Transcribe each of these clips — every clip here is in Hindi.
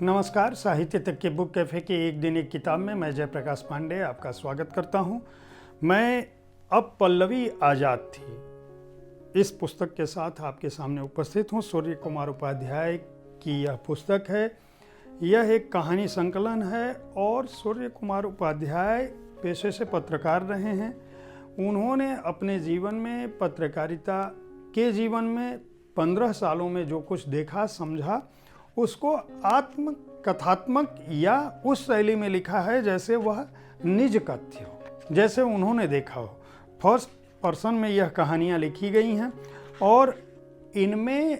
नमस्कार। साहित्य तक के बुक कैफ़े के एक दिन एक किताब में मैं जयप्रकाश पांडे आपका स्वागत करता हूं। मैं अब पल्लवी आज़ाद थी इस पुस्तक के साथ आपके सामने उपस्थित हूं। सूर्य कुमार उपाध्याय की यह पुस्तक है। यह एक कहानी संकलन है और सूर्य कुमार उपाध्याय पेशे से पत्रकार रहे हैं। उन्होंने अपने जीवन में, पत्रकारिता के जीवन में 15 सालों में जो कुछ देखा समझा, उसको आत्म कथात्मक या उस शैली में लिखा है जैसे वह निज कथ्य हो, जैसे उन्होंने देखा हो। फर्स्ट पर्सन में यह कहानियाँ लिखी गई हैं और इनमें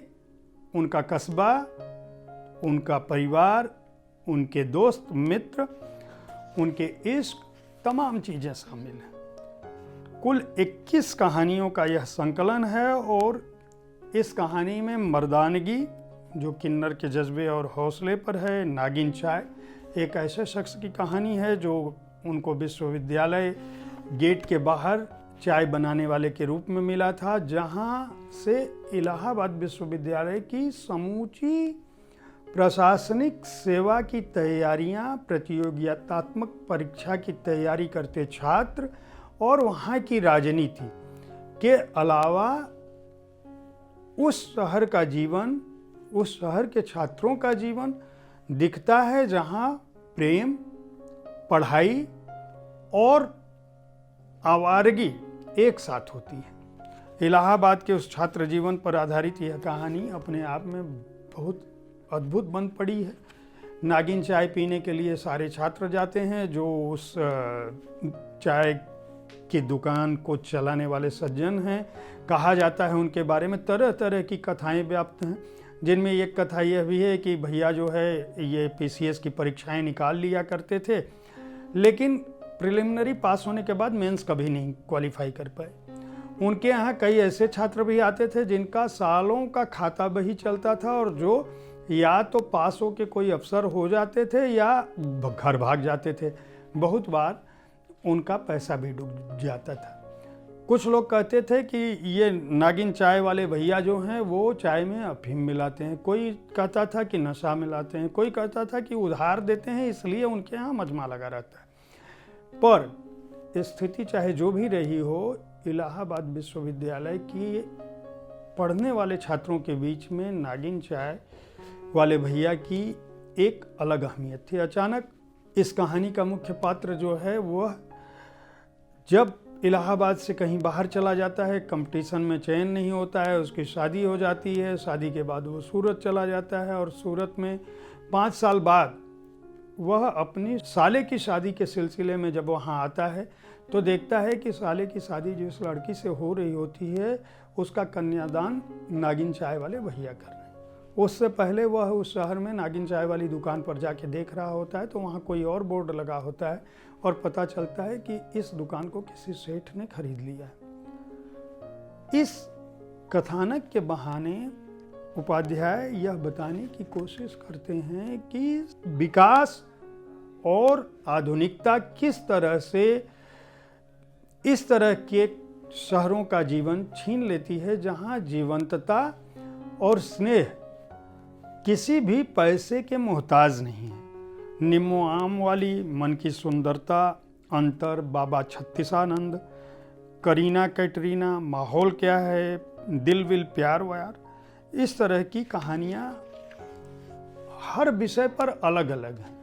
उनका कस्बा, उनका परिवार, उनके दोस्त मित्र, उनके इश्क, तमाम चीज़ें शामिल हैं। कुल 21 कहानियों का यह संकलन है और इस कहानी में मर्दानगी जो किन्नर के जज्बे और हौसले पर है, नागिन चाय एक ऐसे शख्स की कहानी है जो उनको विश्वविद्यालय गेट के बाहर चाय बनाने वाले के रूप में मिला था, जहां से इलाहाबाद विश्वविद्यालय की समूची प्रशासनिक सेवा की तैयारियां, प्रतियोगितात्मक परीक्षा की तैयारी करते छात्र और वहां की राजनीति के अलावा उस शहर का जीवन, उस शहर के छात्रों का जीवन दिखता है, जहां प्रेम, पढ़ाई और आवारगी एक साथ होती है। इलाहाबाद के उस छात्र जीवन पर आधारित यह कहानी अपने आप में बहुत अद्भुत बन पड़ी है। नागिन चाय पीने के लिए सारे छात्र जाते हैं। जो उस चाय की दुकान को चलाने वाले सज्जन हैं, कहा जाता है उनके बारे में तरह तरह की कथाएं व्याप्त हैं, जिनमें एक कथा यह भी है कि भैया जो है ये पीसीएस की परीक्षाएं निकाल लिया करते थे, लेकिन प्रिलिमिनरी पास होने के बाद मेंस कभी नहीं क्वालिफाई कर पाए। उनके यहाँ कई ऐसे छात्र भी आते थे जिनका सालों का खाता बही चलता था और जो या तो पास हो के कोई अफसर हो जाते थे या घर भाग जाते थे। बहुत बार उनका पैसा भी डूब जाता था। कुछ लोग कहते थे कि ये नागिन चाय वाले भैया जो हैं वो चाय में अफीम मिलाते हैं, कोई कहता था कि नशा मिलाते हैं, कोई कहता था कि उधार देते हैं इसलिए उनके यहाँ मजमा लगा रहता है। पर स्थिति चाहे जो भी रही हो, इलाहाबाद विश्वविद्यालय की पढ़ने वाले छात्रों के बीच में नागिन चाय वाले भैया की एक अलग अहमियत थी। अचानक इस कहानी का मुख्य पात्र जो है वह जब इलाहाबाद से कहीं बाहर चला जाता है, कंपटीशन में चयन नहीं होता है, उसकी शादी हो जाती है। शादी के बाद वो सूरत चला जाता है और सूरत में 5 साल बाद वह अपनी साले की शादी के सिलसिले में जब वहाँ आता है तो देखता है कि साले की शादी जिस लड़की से हो रही होती है उसका कन्यादान नागिन चाय वाले भैया कर रहे हैं। उससे पहले वह उस शहर में नागिन चाय वाली दुकान पर जाके देख रहा होता है तो वहाँ कोई और बोर्ड लगा होता है और पता चलता है कि इस दुकान को किसी सेठ ने खरीद लिया है। इस कथानक के बहाने उपाध्याय यह बताने की कोशिश करते हैं कि विकास और आधुनिकता किस तरह से इस तरह के शहरों का जीवन छीन लेती है, जहां जीवंतता और स्नेह किसी भी पैसे के मोहताज नहीं है। निम्मो आम वाली, मन की सुंदरता, अंतर, बाबा छत्तीसानंद, करीना कैटरीना, माहौल क्या है, दिल विल प्यार व्यार, इस तरह की कहानियाँ हर विषय पर अलग अलग हैं।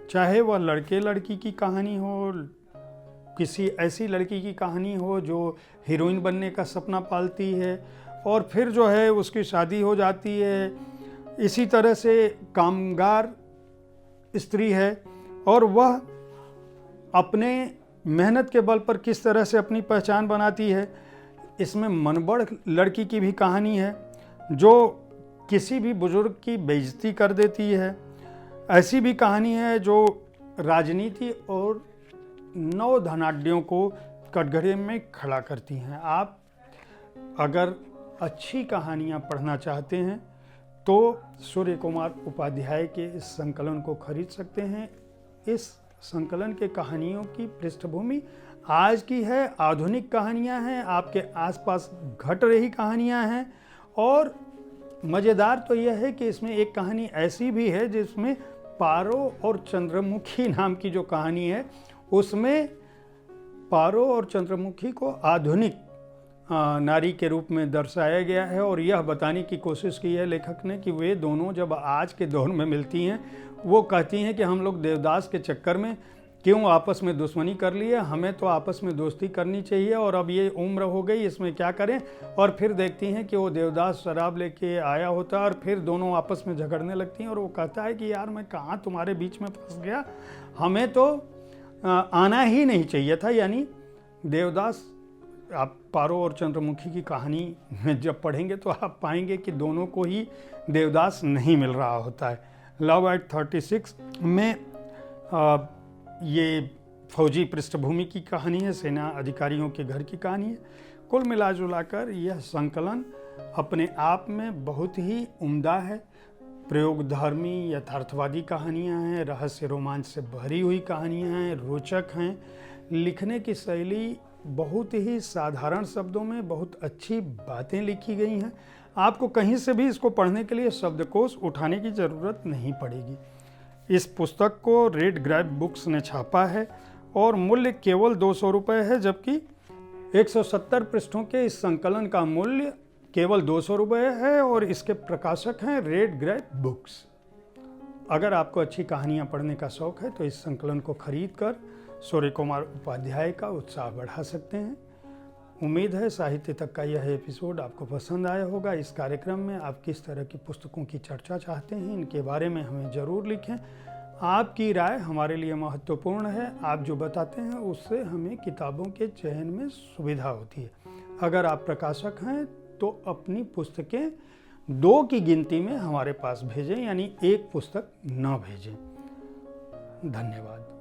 चाहे वह लड़के लड़की की कहानी हो, किसी ऐसी लड़की की कहानी हो जो हीरोइन बनने का सपना पालती है और फिर जो है उसकी शादी हो जाती है, इसी तरह से कामगार स्त्री है और वह अपने मेहनत के बल पर किस तरह से अपनी पहचान बनाती है। इसमें मनबड़ लड़की की भी कहानी है जो किसी भी बुजुर्ग की बेइज्जती कर देती है। ऐसी भी कहानी है जो राजनीति और नौ धनाढ्यों को कटघरे में खड़ा करती हैं। आप अगर अच्छी कहानियाँ पढ़ना चाहते हैं तो सूर्य कुमार उपाध्याय के इस संकलन को खरीद सकते हैं। इस संकलन के कहानियों की पृष्ठभूमि आज की है, आधुनिक कहानियां हैं, आपके आसपास घट रही कहानियां हैं और मज़ेदार तो यह है कि इसमें एक कहानी ऐसी भी है जिसमें पारो और चंद्रमुखी नाम की जो कहानी है, उसमें पारो और चंद्रमुखी को आधुनिक नारी के रूप में दर्शाया गया है और यह बताने की कोशिश की है लेखक ने कि वे दोनों जब आज के दौर में मिलती हैं, वो कहती हैं कि हम लोग देवदास के चक्कर में क्यों आपस में दुश्मनी कर लिए, हमें तो आपस में दोस्ती करनी चाहिए और अब ये उम्र हो गई, इसमें क्या करें। और फिर देखती हैं कि वो देवदास शराब लेके आया होता है और फिर दोनों आपस में झगड़ने लगती हैं और वो कहता है कि यार मैं कहाँ तुम्हारे बीच में फंस गया, हमें तो आना ही नहीं चाहिए था। यानी देवदास, आप पारो और चंद्रमुखी की कहानी में जब पढ़ेंगे तो आप पाएंगे कि दोनों को ही देवदास नहीं मिल रहा होता है। लव एट 36 में ये फौजी पृष्ठभूमि की कहानी है, सेना अधिकारियों के घर की कहानी है। कुल मिलाजुलाकर यह संकलन अपने आप में बहुत ही उम्दा है। प्रयोगधर्मी यथार्थवादी कहानियाँ हैं, रहस्य रोमांच से भरी हुई कहानियाँ हैं, रोचक हैं। लिखने की शैली बहुत ही साधारण शब्दों में बहुत अच्छी बातें लिखी गई हैं। आपको कहीं से भी इसको पढ़ने के लिए शब्दकोश उठाने की ज़रूरत नहीं पड़ेगी। इस पुस्तक को रेड ग्रैब बुक्स ने छापा है और मूल्य केवल 200 रुपये है, जबकि 170 पृष्ठों के इस संकलन का मूल्य केवल 200 रुपये है और इसके प्रकाशक हैं रेड ग्रैब बुक्स। अगर आपको अच्छी कहानियाँ पढ़ने का शौक़ है तो इस संकलन को खरीद कर सूर्य कुमार उपाध्याय का उत्साह बढ़ा सकते हैं। उम्मीद है साहित्य तक का यह एपिसोड आपको पसंद आया होगा। इस कार्यक्रम में आप किस तरह की पुस्तकों की चर्चा चाहते हैं, इनके बारे में हमें ज़रूर लिखें। आपकी राय हमारे लिए महत्वपूर्ण है। आप जो बताते हैं उससे हमें किताबों के चयन में सुविधा होती है। अगर आप प्रकाशक हैं तो अपनी पुस्तकें 2 की गिनती में हमारे पास भेजें, यानी 1 पुस्तक न भेजें। धन्यवाद।